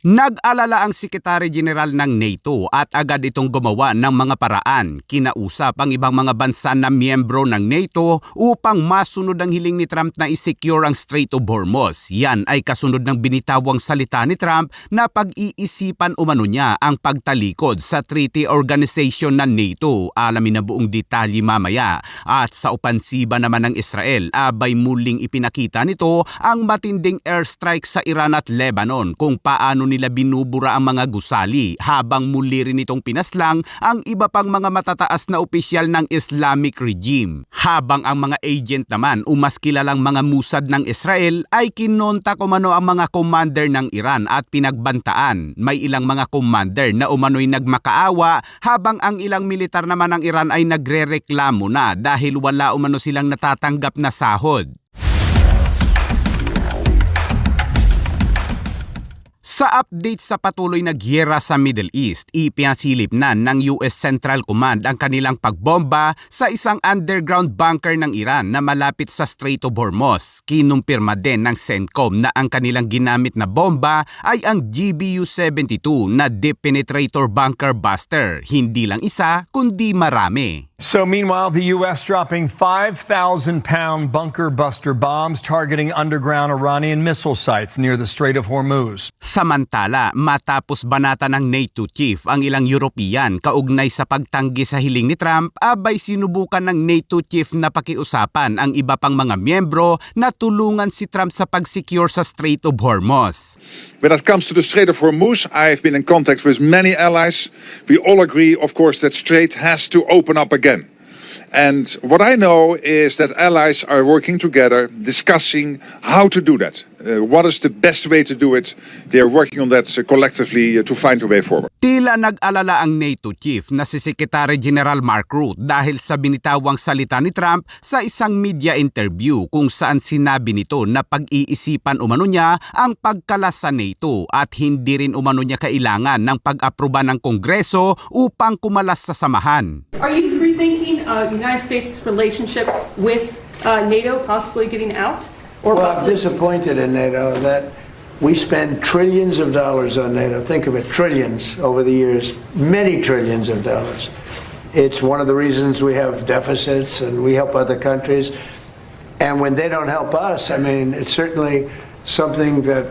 Nag-alala ang Secretary General ng NATO at agad itong gumawa ng mga paraan. Kinausap ang ibang mga bansa na miyembro ng NATO upang masunod ang hiling ni Trump na i-secure ang Strait of Hormuz. Yan ay kasunod ng binitawang salita ni Trump na pag-iisipan umano niya ang pagtalikod sa Treaty Organization ng NATO. Alamin na buong detalye mamaya. At sa opansiba naman ng Israel, abay muling ipinakita nito ang matinding airstrike sa Iran at Lebanon kung paano nila binubura ang mga gusali habang muli rin itong pinaslang ang iba pang mga matataas na opisyal ng Islamic regime. Habang ang mga agent naman o mas kilalang mga Mossad ng Israel ay kinontak umano ang mga commander ng Iran at pinagbantaan. May ilang mga commander na umano'y nagmakaawa habang ang ilang militar naman ng Iran ay nagrereklamo na dahil wala umano silang natatanggap na sahod. Sa update sa patuloy na giyera sa Middle East, ipinasilip na ng US Central Command ang kanilang pagbomba sa isang underground bunker ng Iran na malapit sa Strait of Hormuz. Kinumpirma din ng CENTCOM na ang kanilang ginamit na bomba ay ang GBU-72 na Deep Penetrator Bunker Buster. Hindi lang isa, kundi marami. So meanwhile, the U.S. dropping 5,000-pound bunker buster bombs targeting underground Iranian missile sites near the Strait of Hormuz. Samantala, matapos banata ng NATO chief ang ilang European kaugnay sa pagtanggi sa hiling ni Trump, abay sinubukan ng NATO chief na pakiusapan ang iba pang mga miyembro na tulungan si Trump sa pag-secure sa Strait of Hormuz. When it comes to the Strait of Hormuz, I've been in contact with many allies. We all agree, of course, that strait has to open up again. And what I know is that allies are working together, discussing how to do that. What is the best way to do it? They are working on that collectively to find a way forward. Tila nag-alala ang NATO chief na si Secretary General Mark Rutte dahil sa binitawang salita ni Trump sa isang media interview kung saan sinabi nito na pag-iisipan umano niya ang pagkalas sa NATO at hindi rin umano niya kailangan ng pag-aproba ng Kongreso upang kumalas sa samahan. Are you rethinking the United States' relationship with NATO possibly getting out? Well, I'm disappointed in NATO that we spend trillions of dollars on NATO. Think of it, trillions over the years, many trillions of dollars. It's one of the reasons we have deficits and we help other countries. And when they don't help us, I mean, it's certainly something that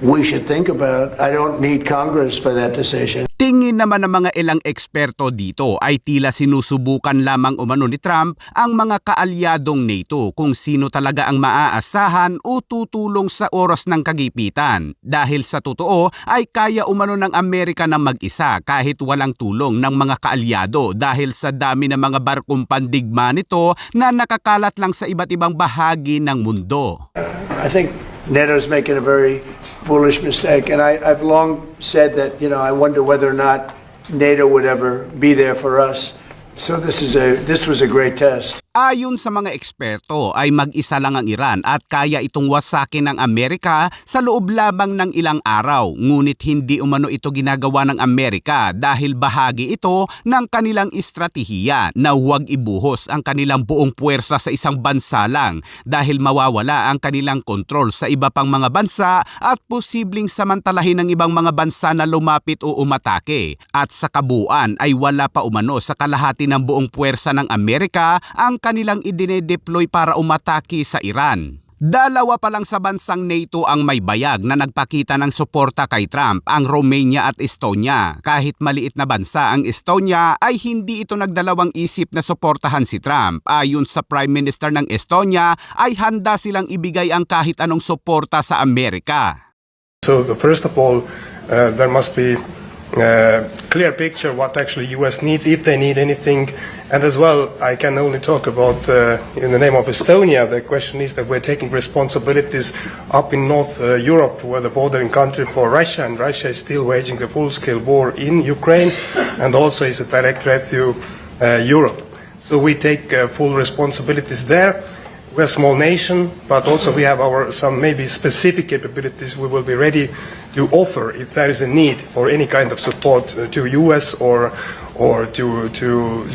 we should think about. I don't need Congress for that decision. Tingin naman ng mga ilang eksperto dito ay tila sinusubukan lamang umano ni Trump ang mga kaalyadong NATO kung sino talaga ang maaasahan o tutulong sa oras ng kagipitan. Dahil sa totoo ay kaya umano ng Amerika na mag-isa kahit walang tulong ng mga kaalyado dahil sa dami ng mga barkong pandigma nito na nakakalat lang sa iba't ibang bahagi ng mundo. I think NATO's making a very foolish mistake, and I've long said that, I wonder whether or not NATO would ever be there for us. So this was a great test. Ayon sa mga eksperto ay mag-isa lang ang Iran at kaya itong wasakin ng Amerika sa loob lamang ng ilang araw. Ngunit hindi umano ito ginagawa ng Amerika dahil bahagi ito ng kanilang estratehiya na huwag ibuhos ang kanilang buong puwersa sa isang bansa lang dahil mawawala ang kanilang kontrol sa iba pang mga bansa at posibleng samantalahin ng ibang mga bansa na lumapit o umatake. At sa kabuuan ay wala pa umano sa kalahati ng buong puwersa ng Amerika ang kanilang idinedeploy para umatake sa Iran. Dalawa pa lang sa bansang NATO ang may bayag na nagpakita ng suporta kay Trump, ang Romania at Estonia. Kahit maliit na bansa ang Estonia ay hindi ito nagdalawang isip na suportahan si Trump. Ayon sa Prime Minister ng Estonia ay handa silang ibigay ang kahit anong suporta sa Amerika. So first of all, there must be clear picture what actually US needs, if they need anything. And as well, I can only talk about in the name of Estonia. The question is that we're taking responsibilities up in North Europe, where the bordering country for Russia, and Russia is still waging a full-scale war in Ukraine and also is a direct threat to Europe. So we take full responsibilities there. We're a small nation, but also we have some maybe specific capabilities. We will be ready to offer if there is a need for any kind of support to US or to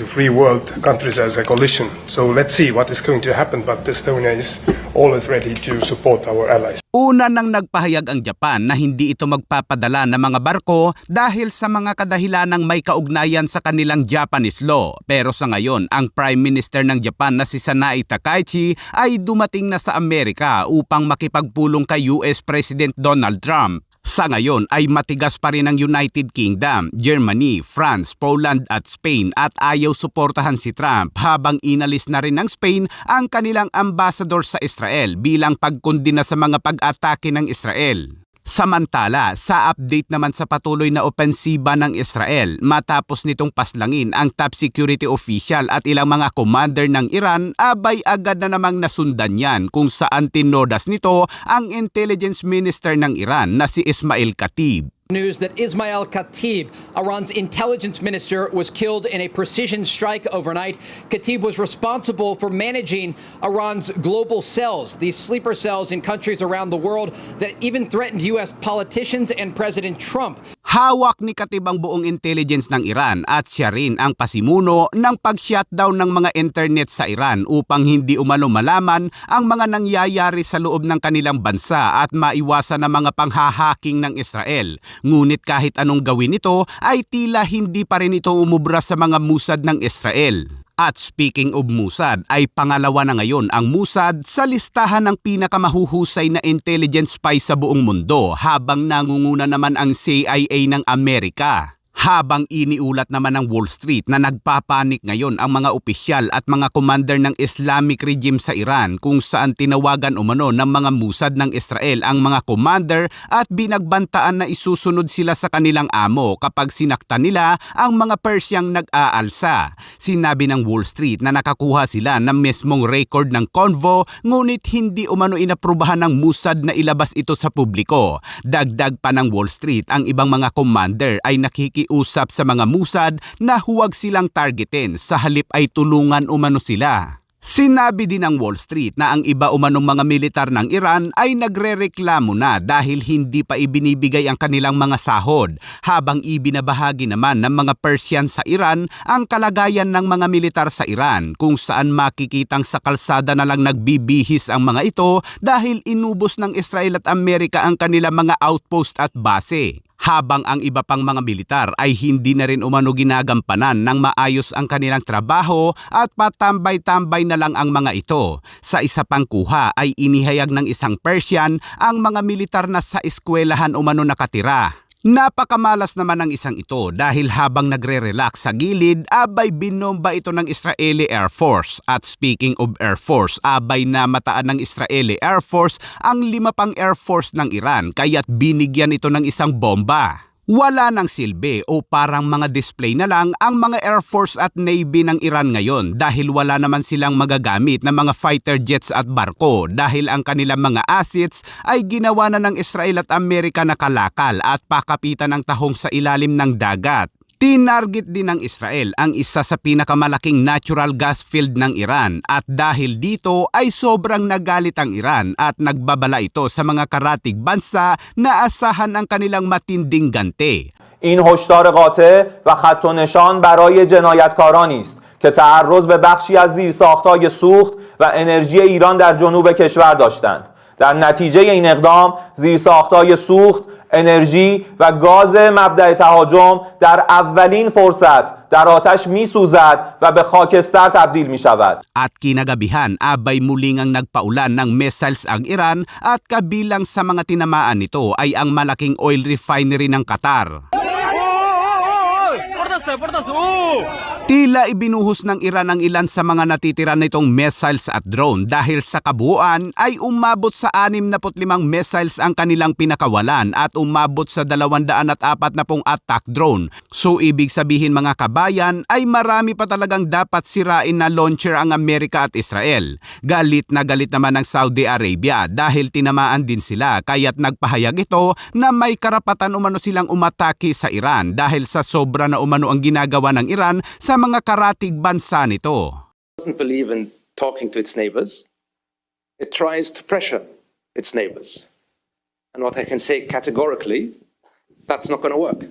free world countries as a coalition. So let's see what is going to happen, but Estonia is always ready to support our allies. Una nang nagpahayag ang Japan na hindi ito magpapadala ng mga barko dahil sa mga kadahilanang may kaugnayan sa kanilang Japanese law. Pero sa ngayon, ang Prime Minister ng Japan na si Sanae Takaichi ay dumating na sa Amerika upang makipagpulong kay US President Donald Trump. Sa ngayon ay matigas pa rin ang United Kingdom, Germany, France, Poland at Spain at ayaw suportahan si Trump habang inalis na rin ng Spain ang kanilang ambassador sa Israel bilang pagkondena sa mga pag-atake ng Israel. Samantala, sa update naman sa patuloy na opensiba ng Israel matapos nitong paslangin ang top security official at ilang mga commander ng Iran, abay agad na namang nasundan yan kung saan tinodas nito ang intelligence minister ng Iran na si Ismail Khatib. News that Ismail Khatib, Iran's intelligence minister, was killed in a precision strike overnight. Khatib was responsible for managing Iran's global cells, these sleeper cells in countries around the world that even threatened U.S. politicians and President Trump. Hawak ni Khatib ang buong intelligence ng Iran at siya rin ang pasimuno ng pag-shutdown ng mga internet sa Iran upang hindi umano malaman ang mga nangyayari sa loob ng kanilang bansa at maiwasan ang mga panghahaking ng Israel. Ngunit kahit anong gawin ito ay tila hindi pa rin ito umubra sa mga Mossad ng Israel. At speaking of Mossad, ay pangalawa na ngayon ang Mossad sa listahan ng pinakamahuhusay na intelligence spy sa buong mundo habang nangunguna naman ang CIA ng Amerika. Habang iniulat naman ng Wall Street na nagpapanik ngayon ang mga opisyal at mga commander ng Islamic regime sa Iran kung saan tinawagan umano ng mga Mossad ng Israel ang mga commander at binagbantaan na isusunod sila sa kanilang amo kapag sinaktan nila ang mga Persyang nag-aalsa. Sinabi ng Wall Street na nakakuha sila ng mismong record ng convo ngunit hindi umano inaprubahan ng Mossad na ilabas ito sa publiko. Dagdag pa ng Wall Street, ang ibang mga commander ay nakikiusap sa mga Mossad na huwag silang targetin, sa halip ay tulungan umano sila. Sinabi din ng Wall Street na ang iba umanong mga militar ng Iran ay nagrereklamo na dahil hindi pa ibinibigay ang kanilang mga sahod, habang ibinabahagi naman ng mga Persian sa Iran ang kalagayan ng mga militar sa Iran kung saan makikitang sa kalsada na lang nagbibihis ang mga ito dahil inubos ng Israel at Amerika ang kanilang mga outpost at base. Habang ang iba pang mga militar ay hindi na rin umano ginagampanan ng maayos ang kanilang trabaho at patambay-tambay na lang ang mga ito. Sa isa pang kuha ay inihayag ng isang Persian ang mga militar na sa eskwelahan umano nakatira. Napakamalas naman ng isang ito dahil habang nagre-relax sa gilid, abay binomba ito ng Israeli Air Force. At speaking of Air Force, abay namataan ng Israeli Air Force ang 5 pang Air Force ng Iran kaya't binigyan ito ng isang bomba. Wala nang silbi o parang mga display na lang ang mga Air Force at Navy ng Iran ngayon dahil wala naman silang magagamit na mga fighter jets at barko dahil ang kanilang mga assets ay ginawa na ng Israel at Amerika na kalakal at pakapitan ng tahong sa ilalim ng dagat. Tinarget din ng Israel ang isa sa pinakamalaking natural gas field ng Iran at dahil dito ay sobrang nagalit ang Iran at nagbabala ito sa mga karatig bansa na asahan ang kanilang matinding ganti. این هشدار قاطع و خط و نشان برای جنایتکارانی است که تعرض به بخشی از زیرساخت‌های سوخت و انرژی ایران در جنوب کشور داشتند. در نتیجه این اقدام زیرساخت‌های سوخت، انرژی و گاز مبدأ تهاجم در اولین فرصت در آتش می‌سوزد و به خاکستر تبدیل می‌شود. At kinagabihan, abay muling ang nagpaulan ng missiles ang Iran at kabilang sa mga tinamaan nito ay ang malaking oil refinery ng Qatar. Tila ibinuhos ng Iran ang ilan sa mga natitira nitong missiles at drone dahil sa kabuuan ay umabot sa 65 missiles ang kanilang pinakawalan at umabot sa 240 attack drone. So ibig sabihin mga kabayan ay marami pa talagang dapat sirain na launcher ang Amerika at Israel. Galit na galit naman ang Saudi Arabia dahil tinamaan din sila kaya't nagpahayag ito na may karapatan umano silang umatake sa Iran dahil sa sobra na umano ang ginagawa ng Iran sa mga karatig bansa nito. Doesn't believe in talking to its neighbors. It tries to pressure its neighbors. And what I can say categorically, that's not going to work.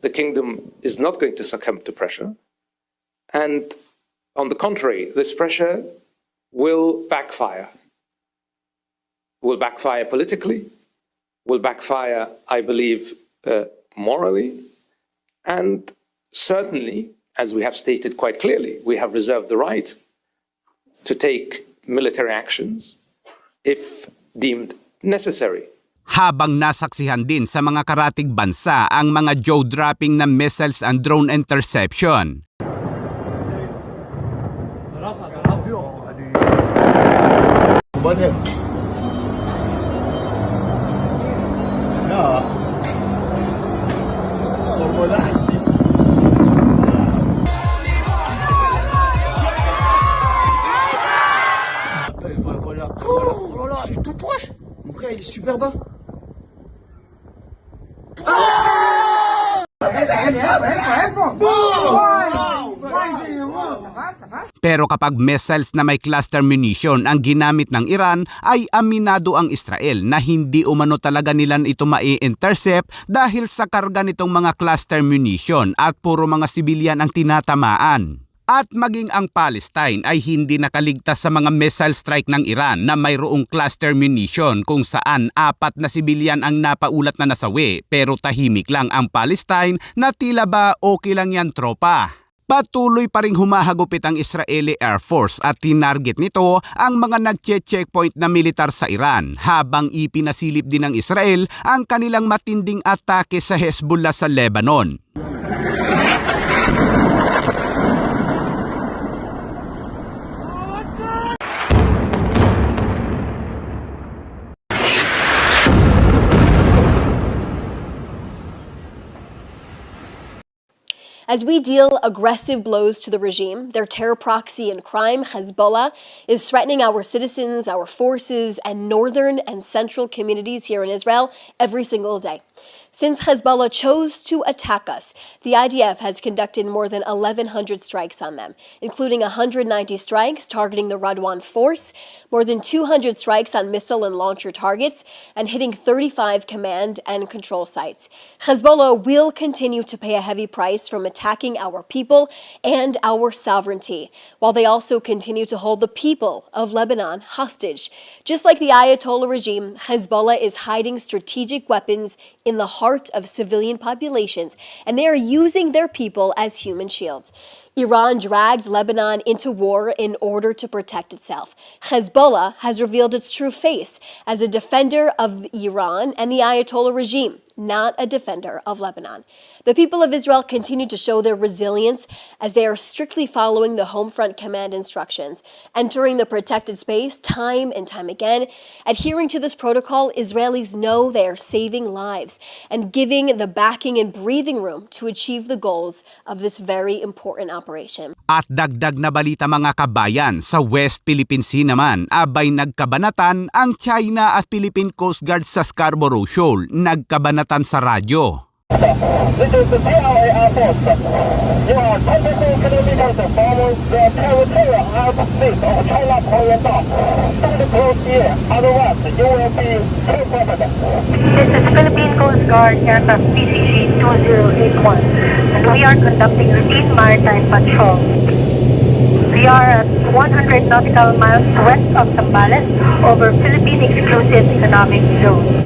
The kingdom is not going to succumb to pressure. And on the contrary, this pressure will backfire. Will backfire politically, will backfire, I believe, morally, and certainly, as we have stated quite clearly, we have reserved the right to take military actions if deemed necessary. Habang nasaksihan din sa mga karatig bansa ang mga jaw-dropping na missiles and drone interception. Pero kapag missiles na may cluster munition ang ginamit ng Iran, ay aminado ang Israel na hindi umano talaga nila ito mai-intercept dahil sa karga nitong mga cluster munition at puro mga sibilyan ang tinatamaan. At maging ang Palestine ay hindi nakaligtas sa mga missile strike ng Iran na mayroong cluster munition kung saan 4 na sibilyan ang napaulat na nasawi pero tahimik lang ang Palestine na tila ba okay lang yan tropa. Patuloy pa ring humahagupit ang Israeli Air Force at tinarget nito ang mga nagche-checkpoint na militar sa Iran habang ipinasilip din ng Israel ang kanilang matinding atake sa Hezbollah sa Lebanon. As we deal aggressive blows to the regime, their terror proxy and crime, Hezbollah, is threatening our citizens, our forces, and northern and central communities here in Israel every single day. Since Hezbollah chose to attack us, the IDF has conducted more than 1,100 strikes on them, including 190 strikes targeting the Radwan force, more than 200 strikes on missile and launcher targets, and hitting 35 command and control sites. Hezbollah will continue to pay a heavy price from attacking our people and our sovereignty, while they also continue to hold the people of Lebanon hostage. Just like the Ayatollah regime, Hezbollah is hiding strategic weapons in the heart of civilian populations, and they are using their people as human shields. Iran dragged Lebanon into war in order to protect itself. Hezbollah has revealed its true face as a defender of Iran and the Ayatollah regime, not a defender of Lebanon. The people of Israel continue to show their resilience as they are strictly following the home front command instructions, entering the protected space time and time again. Adhering to this protocol, Israelis know they are saving lives and giving the backing and breathing room to achieve the goals of this very important operation. At dagdag na balita mga kabayan, sa West Philippine Sea naman, abay nagkabanatan ang China at Philippine Coast Guard sa Scarborough Shoal. Nagkabanatan sa radyo. This is the PLA Air Force. You are 24 kilometers from the territory of the state of China Oriental. Stand close here, otherwise you will be transported. This is Philippine Coast Guard Aircraft PCG 2081, and we are conducting routine maritime patrol. We are at 100 nautical miles west of Zambales over Philippine Exclusive Economic Zone.